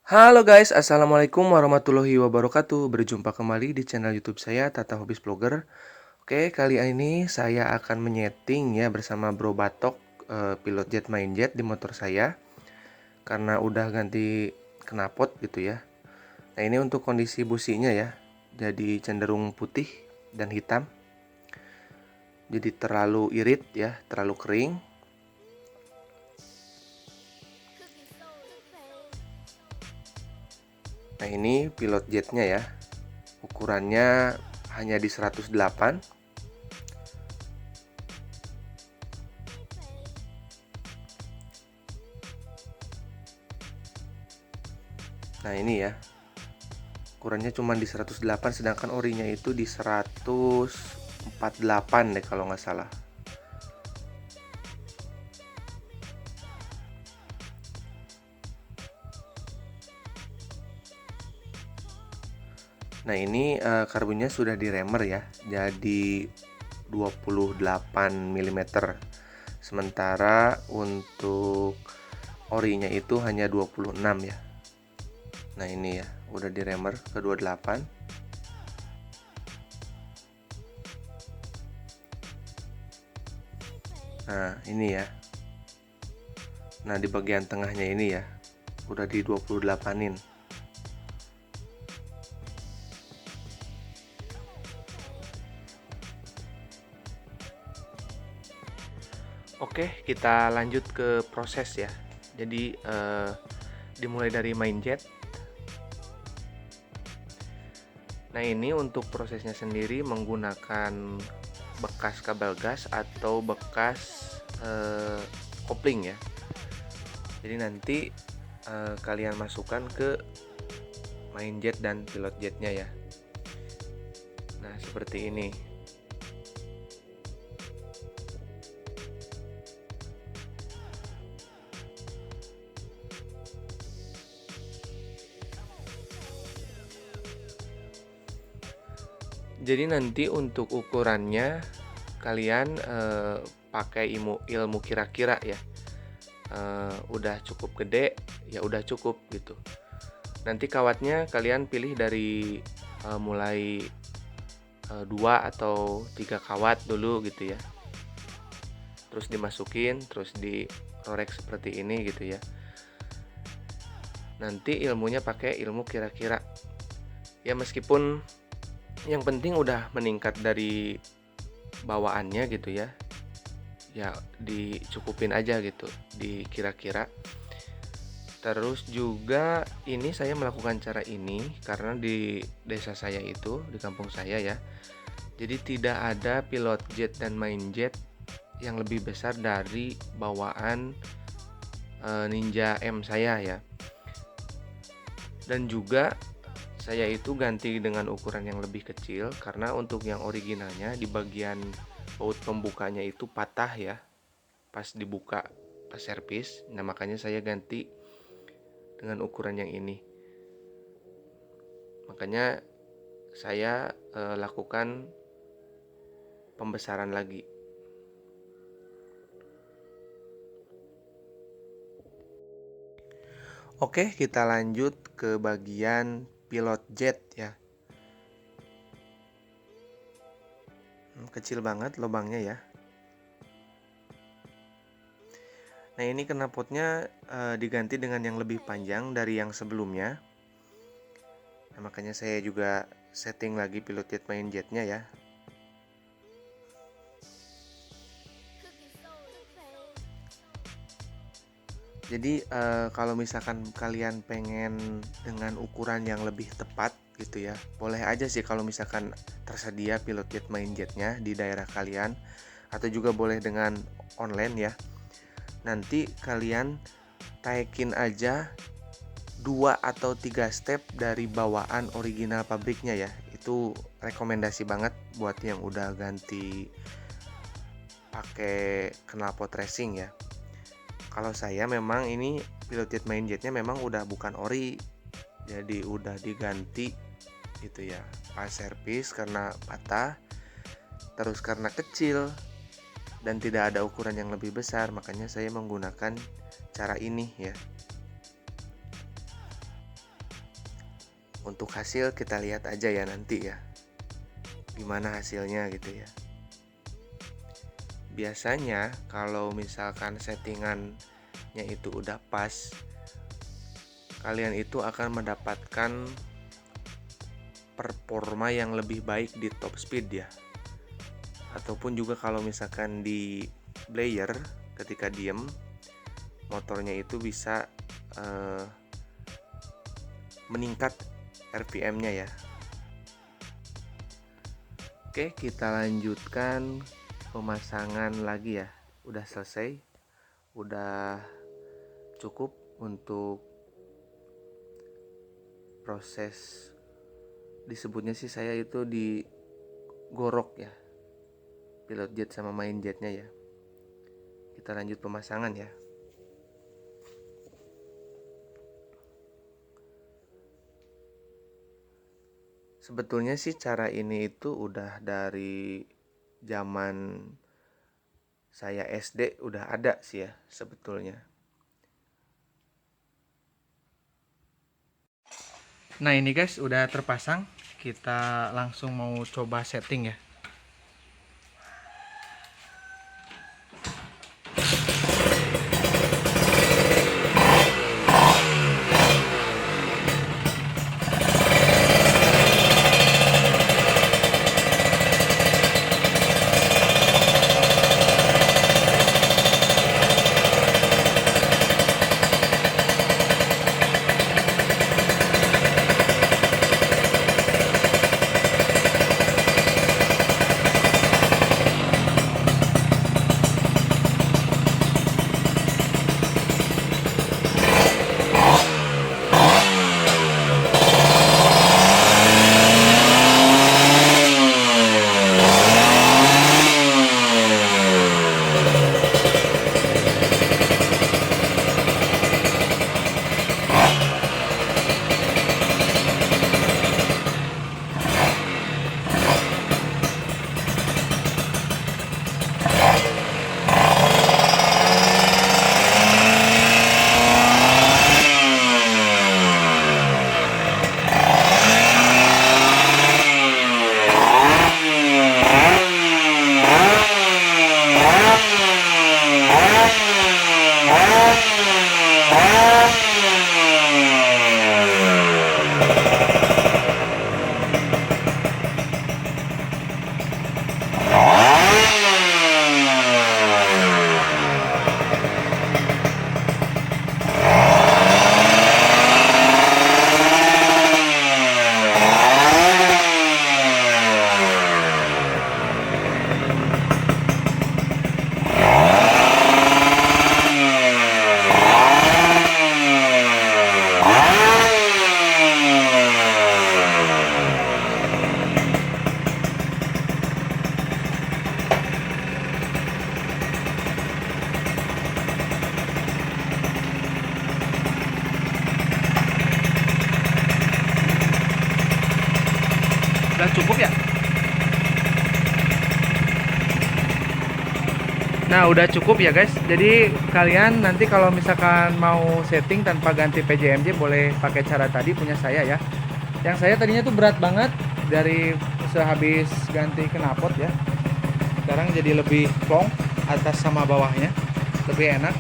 Halo guys, assalamualaikum warahmatullahi wabarakatuh. Berjumpa kembali di channel YouTube saya, Tata Hobbies Vlogger. Oke, kali ini saya akan menyeting ya bersama Bro Batok, pilot jet main jet di motor saya. Karena udah ganti knalpot gitu ya. Nah, ini untuk kondisi businya ya. Jadi cenderung putih dan hitam. Jadi terlalu irit ya, terlalu kering. Nah, ini pilot jetnya ya. Ukurannya hanya di 108. Nah, ini ya. Ukurannya cuma di 108, sedangkan orinya itu di 148 deh kalau nggak salah. Nah, ini karbonnya sudah di remer ya, jadi 28 mm. Sementara untuk orinya itu hanya 26 ya. Nah, ini ya, udah di remer ke 28. Nah, ini ya. Nah, di bagian tengahnya ini ya, udah di 28-in. Oke, kita lanjut ke proses ya. Jadi dimulai dari main jet. Nah, ini untuk prosesnya sendiri menggunakan bekas kabel gas atau bekas kopling ya. Jadi nanti kalian masukkan ke main jet dan pilot jetnya ya. Nah, seperti ini. Jadi nanti untuk ukurannya kalian pakai ilmu kira-kira ya. Udah cukup gede ya udah cukup gitu. Nanti kawatnya kalian pilih dari mulai 2 atau 3 kawat dulu gitu ya. Terus dimasukin, terus dirorek seperti ini gitu ya. Nanti ilmunya pakai ilmu kira-kira. Ya meskipun yang penting udah meningkat dari bawaannya gitu ya. Ya dicukupin aja gitu, dikira-kira. Terus juga ini saya melakukan cara ini karena di desa saya itu, di kampung saya ya. Jadi tidak ada pilot jet dan main jet yang lebih besar dari bawaan Ninja M saya ya. Dan juga saya itu ganti dengan ukuran yang lebih kecil karena untuk yang originalnya di bagian baut pembukanya itu patah ya pas dibuka pas servis. Nah, makanya saya ganti dengan ukuran yang ini. Makanya saya lakukan pembesaran lagi. Oke, kita lanjut ke bagian pilot jet ya. Kecil banget lubangnya ya. Nah, ini knalpotnya diganti dengan yang lebih panjang dari yang sebelumnya. Nah, makanya saya juga setting lagi pilot jet main jetnya ya. Jadi kalau misalkan kalian pengen dengan ukuran yang lebih tepat gitu ya, boleh aja sih kalau misalkan tersedia pilot jet main jetnya di daerah kalian, atau juga boleh dengan online ya. Nanti kalian taikin aja 2 atau 3 step dari bawaan original pabriknya ya. Itu rekomendasi banget buat yang udah ganti pakai knalpot racing ya. Kalau saya memang ini pilot jet main jetnya memang udah bukan ori, jadi udah diganti gitu ya. Pas servis karena patah, terus karena kecil dan tidak ada ukuran yang lebih besar, makanya saya menggunakan cara ini ya. Untuk hasil kita lihat aja ya nanti ya, gimana hasilnya gitu ya. Biasanya kalau misalkan settingannya itu udah pas, kalian itu akan mendapatkan performa yang lebih baik di top speed ya. Ataupun juga kalau misalkan di player ketika diem, motornya itu bisa meningkat RPM-nya ya. Oke, kita lanjutkan pemasangan lagi ya. Udah selesai, udah cukup untuk proses, disebutnya sih saya itu di gorok ya, pilot jet sama main jetnya ya. Kita lanjut pemasangan ya. Sebetulnya sih cara ini itu udah dari zaman saya SD udah ada sih ya sebetulnya. Nah ini guys udah terpasang, kita langsung mau coba setting ya. Udah cukup ya? Nah udah cukup ya guys. Jadi kalian nanti kalau misalkan mau setting tanpa ganti PJMJ boleh pakai cara tadi punya saya ya. Yang saya tadinya tuh berat banget, dari sehabis ganti knalpot ya, sekarang jadi lebih plong atas sama bawahnya, lebih enak.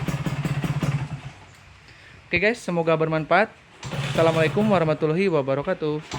Oke guys, semoga bermanfaat. Assalamualaikum warahmatullahi wabarakatuh.